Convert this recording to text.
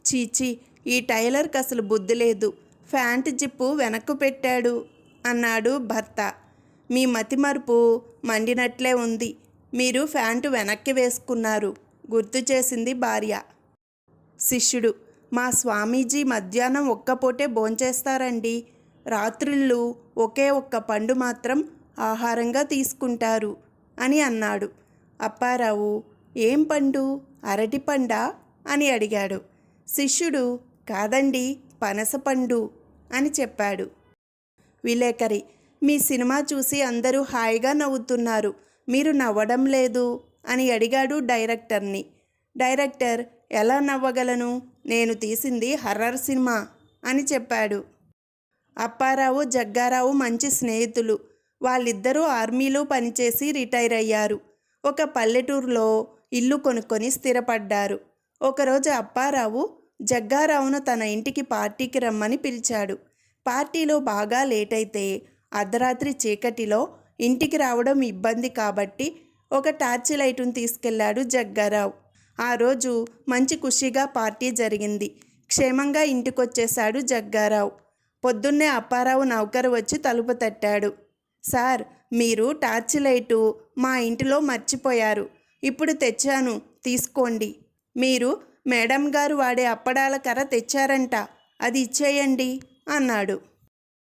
చీచీ, ఈ టైలర్కి అసలు బుద్ధి లేదు, ప్యాంటు జిప్పు వెనక్కు పెట్టాడు అన్నాడు భర్త. మీ మతిమరుపు మండినట్లే ఉంది, మీరు ప్యాంటు వెనక్కి వేసుకున్నారు గుర్తు చేసింది భార్య. శిష్యుడు: మా స్వామీజీ మధ్యాహ్నం ఒక్కపూటే భోంచేస్తారండి, రాత్రిళ్ళు ఒకే ఒక్క పండు మాత్రం ఆహారంగా తీసుకుంటారు అని అన్నాడు. అప్పారావు: ఏం పండు, అరటిపండా అని అడిగాడు. శిష్యుడు: కాదండి, పనసపండు అని చెప్పాడు. విలేకరి: మీ సినిమా చూసి అందరూ హాయిగా నవ్వుతున్నారు, మీరు నవ్వడం లేదు అని అడిగాడు డైరెక్టర్ని. డైరెక్టర్: ఎలా నవ్వగలను, నేను తీసింది హర్రర్ సినిమా అని చెప్పాడు. అప్పారావు జగ్గారావు మంచి స్నేహితులు. వాళ్ళిద్దరూ ఆర్మీలో పనిచేసి రిటైర్ అయ్యారు. ఒక పల్లెటూరులో ఇల్లు కొనుక్కొని స్థిరపడ్డారు. ఒకరోజు అప్పారావు జగ్గారావును తన ఇంటికి పార్టీకి రమ్మని పిలిచాడు. పార్టీలో బాగా లేట్ అయితే అర్ధరాత్రి చీకటిలో ఇంటికి రావడం ఇబ్బంది కాబట్టి ఒక టార్చి లైటును తీసుకెళ్లాడు జగ్గారావు. ఆ రోజు మంచి ఖుషిగా పార్టీ జరిగింది. క్షేమంగా ఇంటికొచ్చేశాడు జగ్గారావు. పొద్దున్నే అప్పారావు నౌకరు వచ్చి తలుపు తట్టాడు. సార్, మీరు టార్చి లైటు మా ఇంటిలో మర్చిపోయారు, ఇప్పుడు తెచ్చాను తీసుకోండి. మీరు మేడం గారు వాడే అప్పడాల కర్ర తెచ్చారంట, అది ఇచ్చేయండి అన్నాడు.